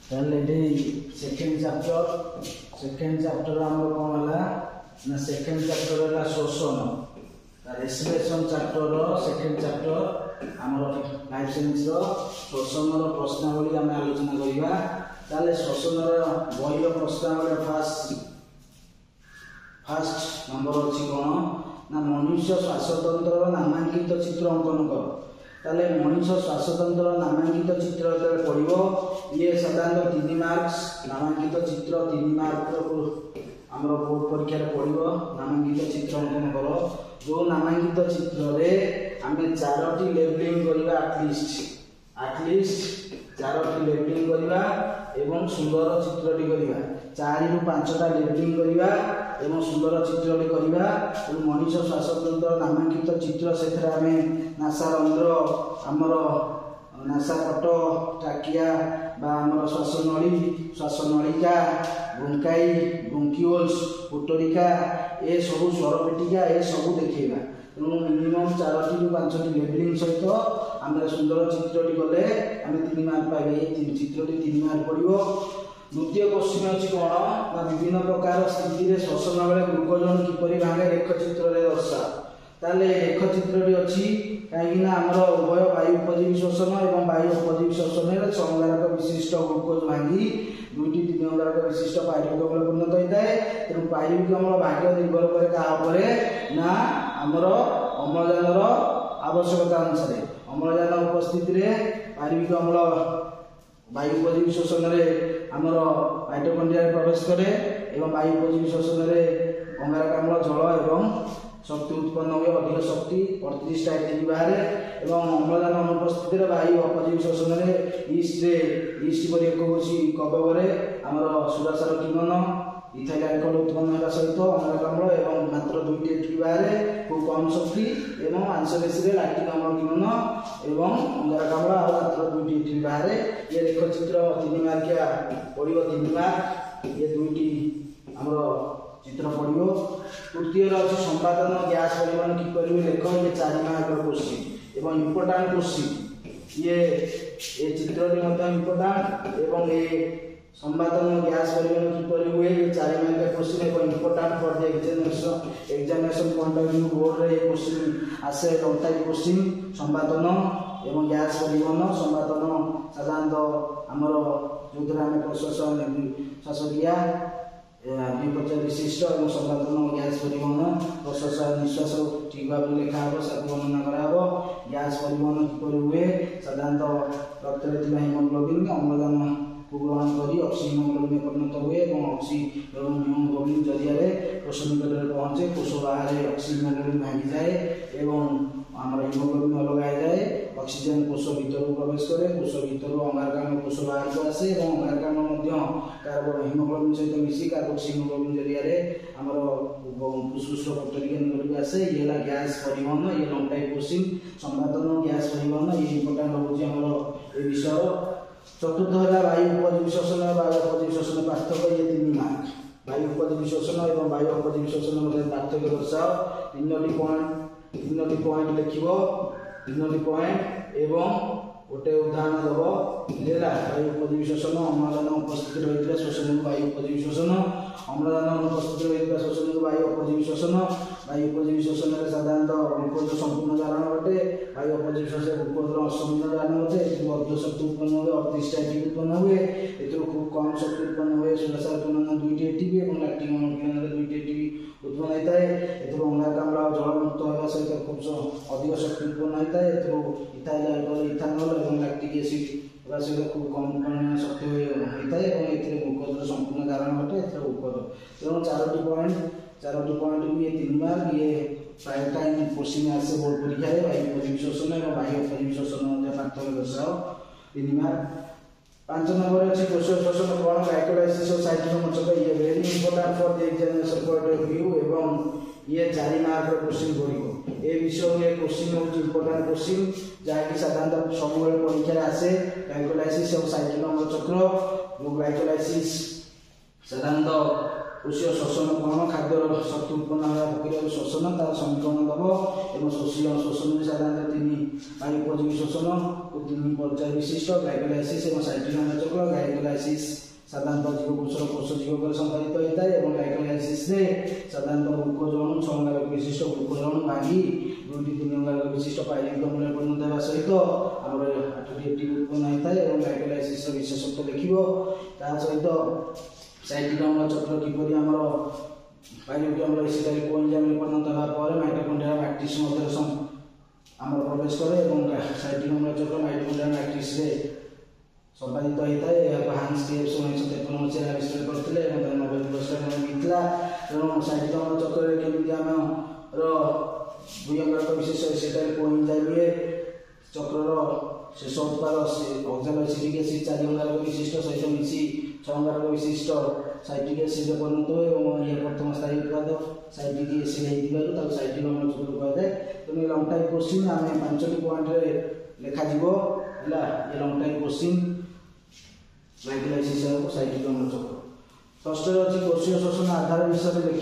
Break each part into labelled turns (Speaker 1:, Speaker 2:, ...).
Speaker 1: ताले second chapter आम कौन है ना सेकेंड चैप्टर है शोषण रेस्पिरेशन चैप्टर सेकेंड चैप्टर आम लाइफ साइंस शोषण प्रश्नावली आम आलोचना करवा ताले शोषण बही प्रश्नावली फास्ट नंबर अच्छी कौन ना मनुष्य श्वासतंत्र नामांकित चित्र अंकन कर ताले मनुष्य श्वासतंत्र नामांकित चित्र जो पढ़ो ये साधारणतः 3 मार्क्स नामांकित चित्र 3 मार्क आमर बोर्ड परीक्षा पढ़ो नामांकित चित्र अंकन कर जो नामांकित चित्र रे आमे 4टी लेबलिंग करबा एटलिस्ट 4टी लेबलिंग करबा एवं सुंदर चित्रटी करबा 4 रु 5टा लेबलिंग करबा एवं सुंदर चित्रटी करबा मनुष्य श्वासतंत्र नामांकित चित्र से आमे नासा रंध्र आमर नासा पट ट्राकिया बा आमर श्वासनलिका ब्रोंकाई ब्रोंकिओल्स पुटरिका ए सब स्वरपेटिका ए सब देखा तेणु मिनिमम 4टी रु 5टी लेबलिंग सहित आम सुंदर चित्रटी गले आम 3 मार्क पाइबा ये चित्रटी 3 मार्क पड़ो। द्वितीय क्वेश्चन अच्छी कौन ना विभिन्न प्रकार स्थिति में श्वसन बेले ग्लूकोज किपरि भागे रेखचित्र दर्शा ताले रेखचित्रटी अच्छी कहीं आमर उभय वायु उपजीवी श्वसन और वायु उपजीवी श्वसन समगारक विशिष्ट ग्लूकोज भांगी 2टी 3 अंगारक विशिष्ट पायरिक अम्ल परिणत होता है तेणु पायरिक अम्ल भाग्य निर्भर करे क्या ना आमर अम्लजान आवश्यकता अनुसार अम्लजान उपस्थिति पायरिक अम्ल वायु उपजीवी श्वसन आमर माइटोकॉन्ड्रिया प्रवेश करे एवं वायु उपजीवी श्वसन अंगारक अम्ल जल एवं शक्ति उत्पन्न हुए अधिक शक्ति 38 एटीपी बाहर एवं अम्लजान अनुपस्थित वायु अपजीवी श्वसन ईस्ट पर एक हूँ कबक आमर सुरासार किरण इथाइल अल्कोहल उत्पन्न होगा सहित अम्लजान अम्ल एवं मात्र 2टी एटीपी बाहर खूब कम शक्ति एवं आंसोलेसी लैक्टिक अम्ल किरण एवं अंगारक अम्ल और मात्र 2टी एटीपी बाहर ये रेखचित्र 3 मार्किया पड़ो 3 मार्क ये 2टी आमर चित्र पड़ो। तृतीय अच्छे संपादन गैस परिवहन किपर लेख ये 4 मार्क क्वेश्चन एवं इम्पोर्टाट क्वेश्चन ये चित्रटी इम्पोर्टाट एवं ये संपादन गैस परिवहन किपर हुए ये 4 मार्क क्वेश्चन एवं important for the examination point of view board रे क्वेश्चन आसे टाइप क्वेश्चन संपादन एवं गैस परिवहन संपादन साधारणतः आमर जो आम श्वासक्रिया विपचय विशिष्ट और संपादन गैस परिवहन प्रश्वास निश्वास ठीक भाव लिखा हे वर्णना कराव गैस परिवहन किपर हुए साधारणतः रक्त में हिमोग्लोबिन अम्लजान को ग्रहण कर ऑक्सीजन हिमोग्लोबिन परिणत हुए और हिमोग्लोबिन जरिया कोष निकट पहुँचे कोष बाहर ऑक्सीजन हिमोग्लोबिन भांगी जाए और आम हिमोग्लोबिन अलग हो जाए ऑक्सीजन कोष भीतर प्रवेश करे कोष भीतर अंगारकाम्ल कोष बाहर को आसे और अंगारकाम्ल कार्बन हिमोग्लोबिन सहित मिसी कार्बोक्सी हिमोग्लोबिन जरिया आमर फुसफुस पटरिका निकट को आसे ये गैस परिवहन ये लंग टाइप क्वेश्चन संपादन गैस परिवहन ये इम्पोर्टाट होमर ये विषय। चतुर्थ है वायु उपजीवी श्वसन और वायु अपजीवी श्वसन पार्थक्य ये 3 मार्क वायु उपजीवी श्वसन और वायु अपजीवी श्वसन मध्य पार्थक्य दर्शाओ 3टी पॉइंट लिख 3टी पॉइंट एवं गोटे उदाहरण दब वायु उपजीवी श्वसन अम्लजान उपस्थित रही श्वसन वायु उपजीवी श्वसन अम्लजान अनुपस्थित रही श्वसन वायु अपजीवी श्वसन वायु उपजीवी श्वसन साधारणतः ग्लूकोज संपूर्ण धारण घटे वायु अपजीवी श्वसन ग्लूकोज असंपूर्ण धारण घटे अधिक शक्ति उत्पन्न हुए 38 एटीपी उत्पन्न हुए खूब कम शक्ति उत्पन्न हुए 16 2टी एटीपी और लैक्टिक अम्ल 2टी एटीपी उत्पन्न होता है अंगारक अम्ल जलमुक्त होगा सहित खूब अधिक शक्ति उत्पन्न होता है इथाइल अल्कोहल इथानॉल और लैक्टिक एसिड सहित खूब कम परिमाण शक्ति होता है ग्लूकोज संपूर्ण धारण घटे ग्लूकोज तेणु 4टी पॉइंट भी ये 3 मार्क ये प्राय टाइम क्वेश्चन आसे बोर्ड परीक्षा वायु उपजीवी श्वसन और वायु अपजीवी श्वसन पार्थक्य दर्शाओ 3 मार्क। 5 नंबर अच्छी कोश श्वसन कौन ग्लाइकोलाइसिस और साइटोसोल ये very important for the examination point of view एवं ये 4 मार्क क्वेश्चन पड़ो ए विषय में क्वेश्चन हूँ इंपोर्टाट क्वेश्चन जहाँकि साधारणतः सब परीक्षा आसे ग्लाइकोलाइसिस और साइटोसोल चक्र ग्लाइकोलाइसिस साधारणतः कोशीय श्वसन कौन खाद्य शक्ति उत्पन्न होगा प्रक्रिया श्वसन तार समीकरण दब और कोशीय श्वसन साधारण 3 वायु उपयोगी श्वसन और 3 पर्याय विशिष्ट ग्लाइकोलाइसिस और साइक्लिक अम्ल चक्र ग्लाइकोलाइसिस साधारणतः जीवकोशर कोष जीवक संपादित होता है और ग्लाइकोलाइसिस रे साधारणतः ग्लूकोज अणु 6 अंगारक विशिष्ट ग्लूकोज अणु भांगी 2-3 अंगारक विशिष्ट पाइरुविक अम्ल परिणत होगा सहित आम 8टी एटीपी उत्पन्न होता है और ग्लाइकोलाइसिस विशेषत्व देखिए ता सहित साइक्लिक अम्ल चक्र किपरि आमर पाइरुविक अम्ल एसिटाइल कोएंजाइम परिणत होगा पर माइटोकॉन्ड्रिया मैट्रिक्स मध्य आमर प्रवेश करे और साइक्लिक अम्ल चक्र माइटोकॉन्ड्रिया मैट्रिक्स रे संपादित होता है हांस टिएप्स 1953 मसीह आविष्कार करते नोबेल पुरस्कार मिलता तेणु साइक्लिक अम्ल चक्र केमी आम दुई अंगारक विशेष एसिटाइल कोएंजाइम चक्र शेष उत्पाद ऑक्सालोएसिटिक एसिड 4 अंगारक विशिष्ट सहित मिसी 6 अंगारक विशिष्ट साइट्रिक एसिड परिणत हुए और यह प्रथम स्थायी उत्पाद साइट्रिक एसिड होता साइक्लिक अम्ल चक्र कहुए तेणु लंग टाइम क्वेश्चन आम 5टी पॉइंट लिखा है ये लंग टाइम क्वेश्चन ग्लाइकोलाइसिस को साइक्लिक अम्ल चक्र षष्ठ अच्छी कोशीय श्वसन आधार विषय देख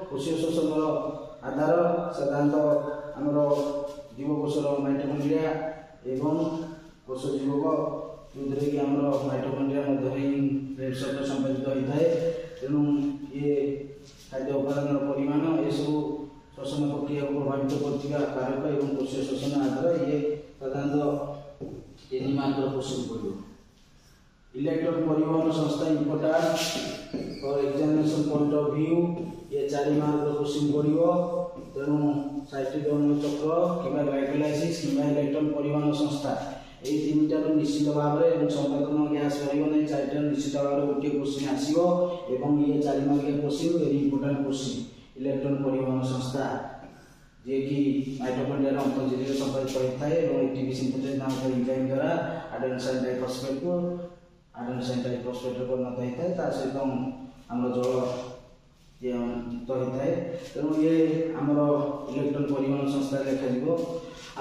Speaker 1: कोशीय श्वसन आधार साधारणतः आमर जीवकोशर माइटोकॉन्ड्रिया एवं कोश जीवक जो कि आम माइटोकॉन्ड्रिया मध्य संपादित होता है तेणु ये खाद्य उपादान परिमाण ये सब श्वसन प्रक्रिया को प्रभावित करता कारक एवं कोशीय श्वसन आधार ये साधारणतः 3 मार्क क्वेश्चन पड़ो इलेक्ट्रॉन परिवहन संस्था important for examination point of view ये 4 मार्क क्वेश्चन पड़ो तेणु साइक्लिक अम्ल चक्र किंवा ग्लाइकोलाइसिस किंवा इलेक्ट्रॉन परिवहन संस्था ये 3टार निश्चित भाव में संपादन गैस रही 4टार निश्चित भाव में गोटे क्वेश्चन आसो और ये 4 मार्किया question very important question electron परिवहन संस्था जे कि माइटोकॉन्ड्रिया अंतर्जीव संपादित होता है और एटीपी सिंथेसिस नामक एंजाइम द्वारा एडेनोसिन डाइफॉस्फेट को एडेनोसिन डाइफॉस्फेट परिणत होता है ता सहित आम जल ये युक्त होता है तेणु ये आमर इलेक्ट्रॉन परिवहन संस्था लिखा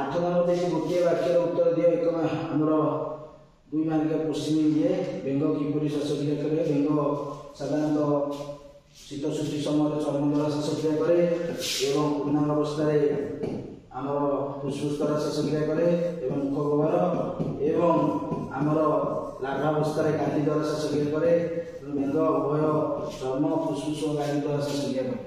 Speaker 1: 8 नंबर देखिए गोटे वाक्यर उत्तर दिए एक आमर 2 मार्किया क्वेश्चन दिए बेंग किपरि श्वासक्रिया करे बेंग साधारणतः शीत सृष्टि समय चर्म द्वारा श्वासक्रिया करे एवं पूर्णांग अवस्था आमर फुसफुस द्वारा श्वासक्रिया करे एवं मुख गह्वर एवं आमर लार्भावस्था गाली द्वारा श्वासक्रिया करे बेंग उभय चर्म फुसफुस और गाली द्वारा श्वासक्रिया करे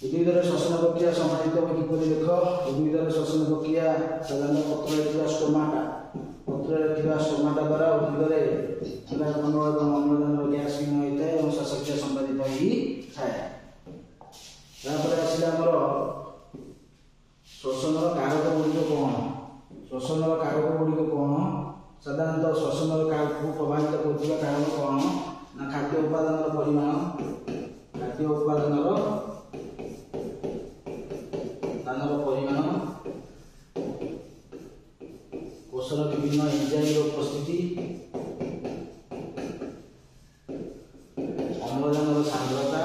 Speaker 1: उद्भिदर श्वसन प्रक्रिया संपादित किपरि देख उद्भिदर श्वसन प्रक्रिया साधारण पत्र स्टोमाटा पत्र स्टोमाटा द्वारा उद्भिदर अम्ल और अम्लजान गैस विनिमय होता है और श्वासक्रिया संपादित होता है आसला आमर श्वसन कारक गुड़िक कौन श्वसन कारक गुड़िक कौन साधारणतः श्वसन को प्रभावित कर कारण कौन ना खाद्य उपादान परिमाण खाद्य उपादान परिमाण कोशर विभिन्न एंजाइम उपस्थिति अम्लजान सांद्रता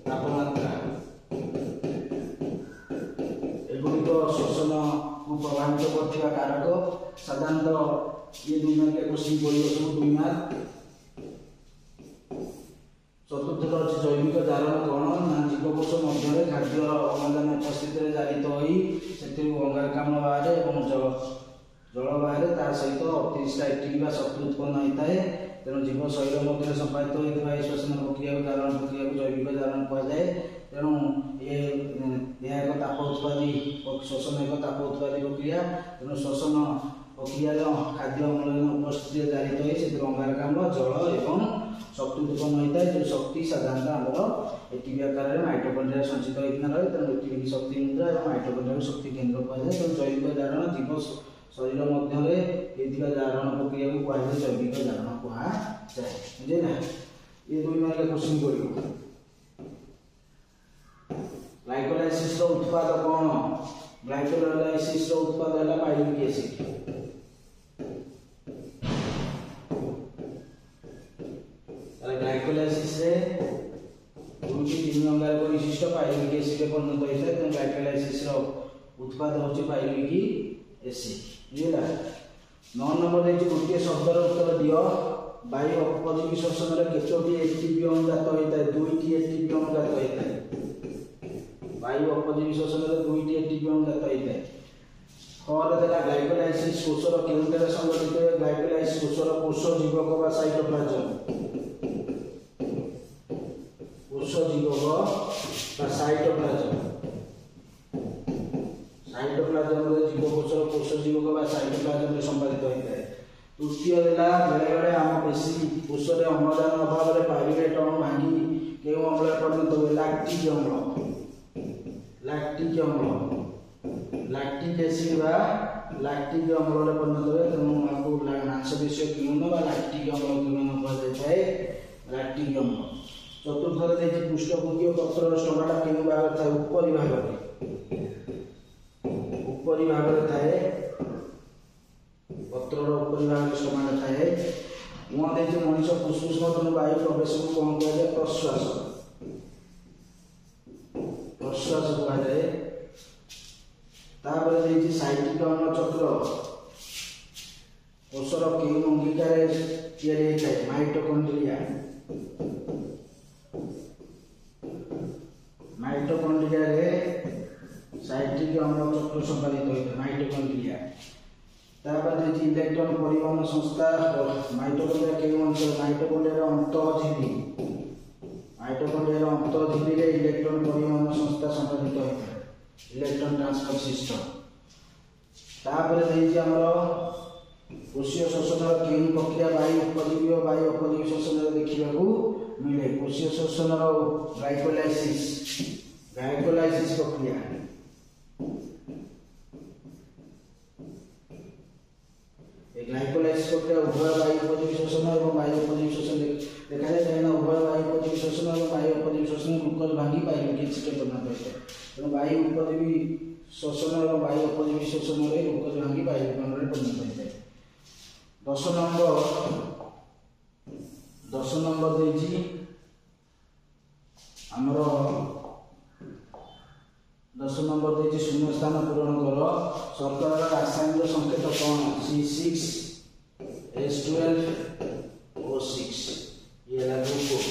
Speaker 1: तापमात्रा एगुड़िक श्वसन को प्रभावित कर कारक साधारणतः ये 2 मार्क क्वेश्चन पड़ो सब 2 मार्क चतुर्थ अच्छे जैविक जारण कौन ना जीवकोश मध्य खाद्य अम्लजान उपस्थित जारित हो अंगारकाम्ल बाहर और जल बाहर ता सहित 38टा एटीपी शक्ति उत्पन्न होता है तेणु जीव शरीर मध्य संपादित होता है श्वसन प्रक्रिया जारण प्रक्रिया को जैविक जारण कहुए तेणु ये एक ताप उत्पादी श्वसन एक ताप उत्पादी प्रक्रिया तेणु श्वसन प्रक्रिया खाद्य अम्लजान उपस्थित जारित हो अंगारकाम्ल जल एवं शक्ति उत्पन्न होता है जो शक्ति साधारणतः आमर एटीपी आकार में माइटोकॉन्ड्रिया संचित होता रहे तेणु एटीपी शक्ति केन्द्र और माइटोकॉन्ड्रिया शक्ति केन्द्र कहुए तेणु जैविक जारण जीव शरीर मध्य जारण प्रक्रिया को कहुए जैविक जारण कहुए बुझे ना ये 2 मार्क क्वेश्चन पड़ो ग्लाइकोलाइसिस उत्पाद कौन ग्लाइकोलाइसिस उत्पाद है पाइरुविक एसिड ग्लाइकोलाइसिस 2-3 अंगारक विशिष्ट पाइरुविक एसिड परिणत होता है ग्लाइकोलाइसिस उत्पाद होची पाइरुविक एसिड बुझला 9 नंबर देखिए गोटे शब्दर उत्तर दियो वायु अपजीवी श्वसन रे केतोटी एटीपी अनुजात होता है 2टी एटीपी अनुजात होता है वायु अपजीवी श्वसन रे 2टी एटीपी अनुजात होता है और देला ग्लाइकोलाइसिस कोषर केउंटरे संगठित है ग्लाइकोलाइसिस कोषर कोष जीवक वा साइटोप्लाज्म कोष जीवक वा साइटोप्लाज्म साइटोप्लाज्म रे जीवकोषर कोष जीवक वा साइटोप्लाज्म रे संपादित होता है तृतीय देला बेले बेले आम पेशी कोष रे अम्लजान अभाव रे पाइरुवेट अणु भांगी केउ अम्ल परिणत हुए लैक्टिक एसिड वा लैक्टिक अम्ल रे परिणत हुए तेणु आपको मांसपेशी किण्वन वा लैक्टिक अम्ल किण्वन कहा लैक्टिक अम्ल चतुर्थ देखिए पृष्ठभूमि पत्र स्टोमाटा केउ भाग था उपरी भाग थाए पत्रर उपरी भाग स्टोमाटा थाए मुह देखिए मनुष्य फुसफुस मधुर वायु प्रवेश को कौन कह प्रश्वास कहा जाए तापर देखिए साइटिक अम्ल चक्र कोषर केउ अंगिकार तैयारी होता है माइटोकॉन्ड्रिया रे साइटिक अम्ल चक्र संपादित होता है माइटोकॉन्ड्रिया तापर देखिए इलेक्ट्रॉन परिवहन संस्था माइटोकॉन्ड्रिया केउ अंचल माइटोकॉन्ड्रिया अंतःझिल्ली रे इलेक्ट्रॉन परिवहन संस्था संपादित होता है इलेक्ट्रॉन ट्रांसफर सिस्टम तापर देखिए हमर कोषीय श्वसन केउ प्रक्रिया वायु उपजीवी और वायु अपजीवी श्वसन देखा मिले कोषीय श्वसन ग्लाइकोलाइसिस प्रक्रिया ग्लाइकोलाइसिस प्रक्रिया उभय वायु उपजीवी श्वसन और वायु अपजीवी श्वसन देखा जाए कहीं उभय वायु उपजीवी श्वसन और वायु अपजीवी श्वसन ग्लूकोज भांगी पाइरुवेट एसिड परिणत होता है तेणु वायु उपजीवी श्वसन और वायु अपजीवी श्वसन में ग्लूकोज भांगी पाइरुवेट परिणत होता है 10 नंबर देखिए आमर 10 नंबर देखिए शून्य स्थान पूरण कर शर्करार रासायनिक संकेत कौन C6H12O6 ये है ग्लूकोज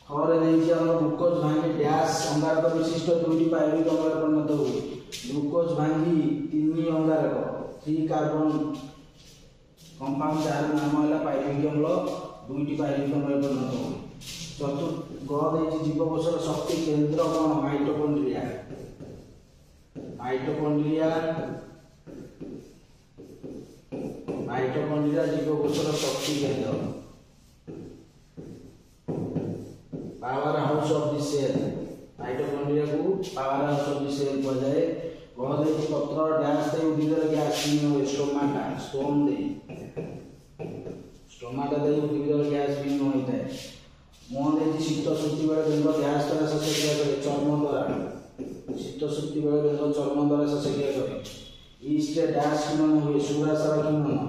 Speaker 1: खरे देखिए आम ग्लूकोज भांगी डैश अंगारक विशिष्ट 2टी पाइरुवेट अम्ल परिणत हुए ग्लूकोज भांगी 3 अंगारक 3 कार्बन कंपाउंड जार नाम है पाइरुवेट अम्ल 2टी पाइरुवेट अम्ल परिणत हुए चतुर्थ ग देखिए जीवकोषर शक्ति केंद्र कौन माइटोकॉन्ड्रिया जीवकोषर शक्ति केंद्र power house of the cell mitochondria को power house of the cell कहा जाए कह दे पत्र डैश दे उद्भिदर गैस विन हुए स्टोमाटा दे उद्भिदर गैस विन होता है मुह देखिए शीत शुद्धि बेले बेंग गैस द्वारा श्वासक्रिया करे चर्म द्वारा शीत शुद्धि बेले बेंग चर्म द्वारा श्वासक्रिया करे ईस्ट डैश किण्वन हुए सुरासार किण्वन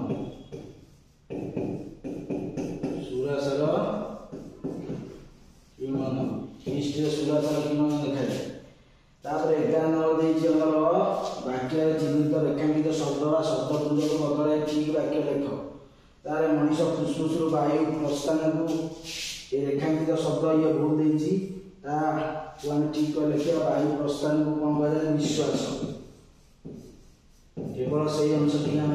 Speaker 1: ईस्ट सुरासार किण्वन देखा जाए तापर 11 नंबर देखिए हमर वाक्य चिन्हित रेखांकित शब्द वा शब्दपुंज को बदलाए ठीक वाक्य लेख तारे मनीष फुसफुस वायु प्रस्थान को ये रेखांकित शब्द ये भूल देछि ता को हम ठीक कर लेखे वायु प्रस्थान को कौन कहा जाए निश्वास केवल सही अंश टी हम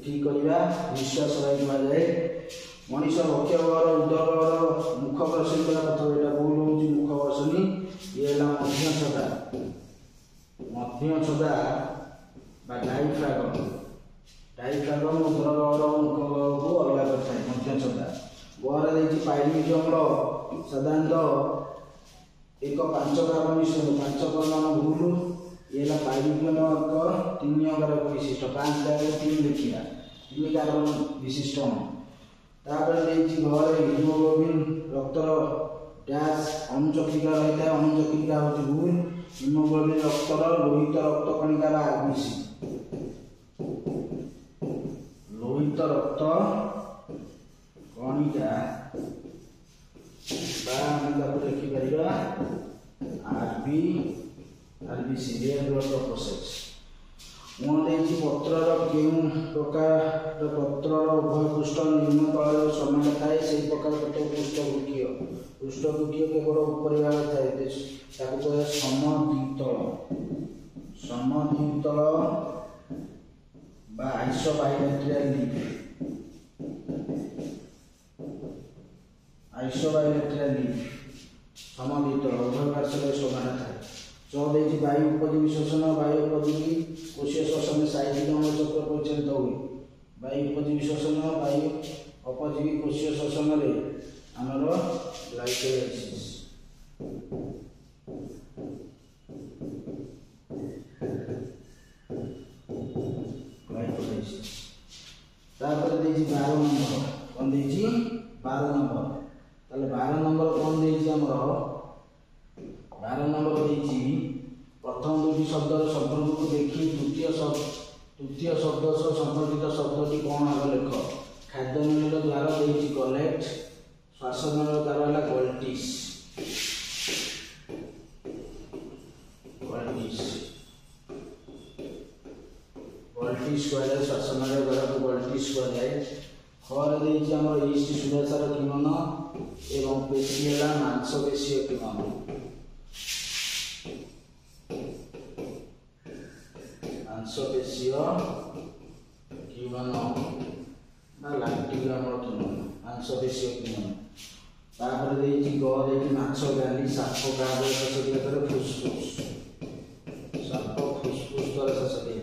Speaker 1: ठीक करबा निश्वास रही कहा जाए मनीष वक्ष भाग उदर भाग मुख प्रसन्न करा कथा एटा भूल होछि मुख वसनी ये ला मध्य छदा बा डायफ्रागम उदर भाग और मुख भाग को अलग करता है मध्य छदा गोरा देखिए पाइरुवेट अम्ल साधारणतः एक 5 कार्बन मिश्रण 5 परमाणु भूल ये ला पाइरुवेट अम्ल 3 अंगारक विशिष्ट 5 जगह 3 देखिया 3 कार्बन विशिष्ट तापर देखिए घर हिमोग्लोबिन रक्तर डैश अनुचक्रिका रही है अनुचक्रिका होती भूल हिमोग्लोबिन रक्तर लोहित रक्त कणिका बा आरबीसी लोहित रक्त कणिका बा हम लिखि परिबा RBC RBC red blood process उन्हें पत्रर केउं प्रकार पत्रर उभय पृष्ठ निम्न तल समान थाए से प्रकार गोटे पृष्ठभूकीय केवल ऊपर भाग थाए कहे समद्वितल बा आइसोबाइलेट्रियल लीफ समद्वितल उभय पार्श्व समान थाए चौदह वायु उपजीवी श्वसन वायु उपजीवी कोशीय श्वसन साइक्लिक अम्ल चक्र परिचालित हुए वायु उपजीवी श्वसन वायु अपजीवी कोशीय श्वसन आमर ग्लाइकोलाइसिस तापर 12 नंबर कौन 12 नंबर ताले 12 नंबर कौन आमर 12 नंबर प्रथम दुटी शब्दर संपर्क को देखी तृतीय शब्द सह संपर्कित शब्दी कौन आग लेख खाद्य नल द्वार देखिए कलेक्ट श्वास नल द्वार है गल्टिस कहुए श्वास नल द्वारा को गल्टिस कहुए खर देखिए आम ईस्ट सुरसार किमन एवं पेशी है मांसपेशीय किमन मांसपेशीय किमन लैक्टिक अम्ल किमन मांसपेशीय किमन तापर देखिए ग देखिए माछ गाली साप गाद शेष दिए फुसफुस साप फुसफुस द्वारा शेष दिए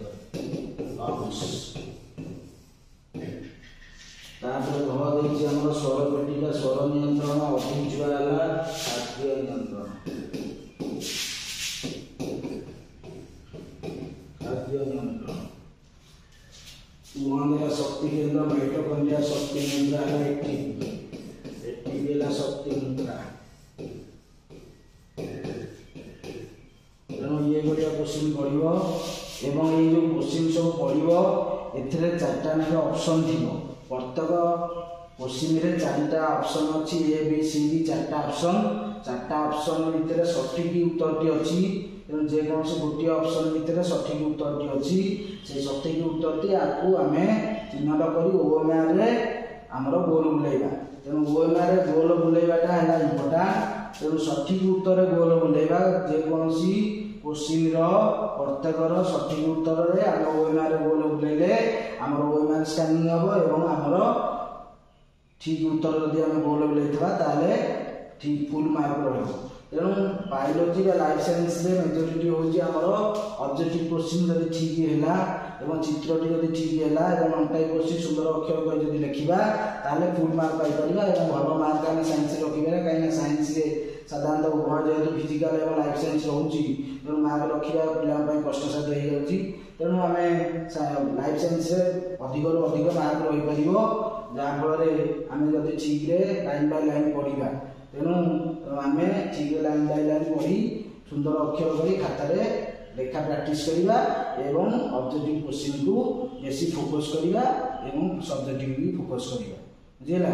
Speaker 1: तापर घ देखिए आम स्वर पेटिका स्वर नियंत्रण अभिजुआ खाद्य नियंत्रण शक्ति केंद्र माइटोकॉन्ड्रिया शक्ति मुद्रा है एक्टिव शक्ति मुद्रा तेणु ये गोटे क्वेश्चन पड़ो एवं ये जो क्वेश्चन सब पड़ो एथिरे चारटा नाक ऑप्शन थिबो प्रत्येक क्वेश्चन रे चारटा ऑप्शन अछि ए बी सी डी चारटा ऑप्शन भितर सठिक उत्तरटी अछि तेणु जेकोसी गोटे ऑप्शन भितर सठिक उत्तरटी अच्छी से सठिक उत्तरटी आपको आम चिन्हट कर ओएमआर रे आमर गोल बुलेबा तेणु ओएमआर रे गोल बुलेबाटा है इम्पोर्टाट तेणु सठिक उत्तर गोल बुलेबा जेकोसी क्वेश्चन प्रत्येकर सठिक उत्तर रे आम ओएमआर रे गोल बुलेले आमर ओएमआर स्कैनिंग हम एवं आमर ठीक उत्तर जदि आम गोल बुलेइथबा ताले ठीक फुल मार्क रहिबो तेणु बायोलोजी लाइफ साइंस रे मेजोरिटी होची हमर ऑब्जेक्टिव क्वेश्चन जदि ठीक हैला एवं चित्रटी जदि ठीक हैला एवं अनटाइप क्वेश्चन सुंदर अक्षर कहि जदि लिखिबा ताले फुल मार्क पाई परिबा एवं भलो मार्क हम साइंस रे रखिबा काइना साइंस रे साधारणतः उभय जेहेतु फिजिकल एवं लाइफ साइंस रहउची तेणु मार्क रखिबा पिला पई कष्टसाध्य हो जाउची तेणु आमे लाइफ साइंस रे अधिक रु अधिक मार्क रहि परिबो जा फल रे आमे जदि ठीक रे लाइन बाय लाइन पढिबा तेणु आम ठीक लाइन बाय लाइन पढ़ी सुंदर अक्षर कर खातार लेखा प्रैक्टिस करवा एवं ऑब्जेक्टिव क्वेश्चन को बेसी फोकस करवा एवं सब्जेक्टिव भी फोकस करवा बुझेगा।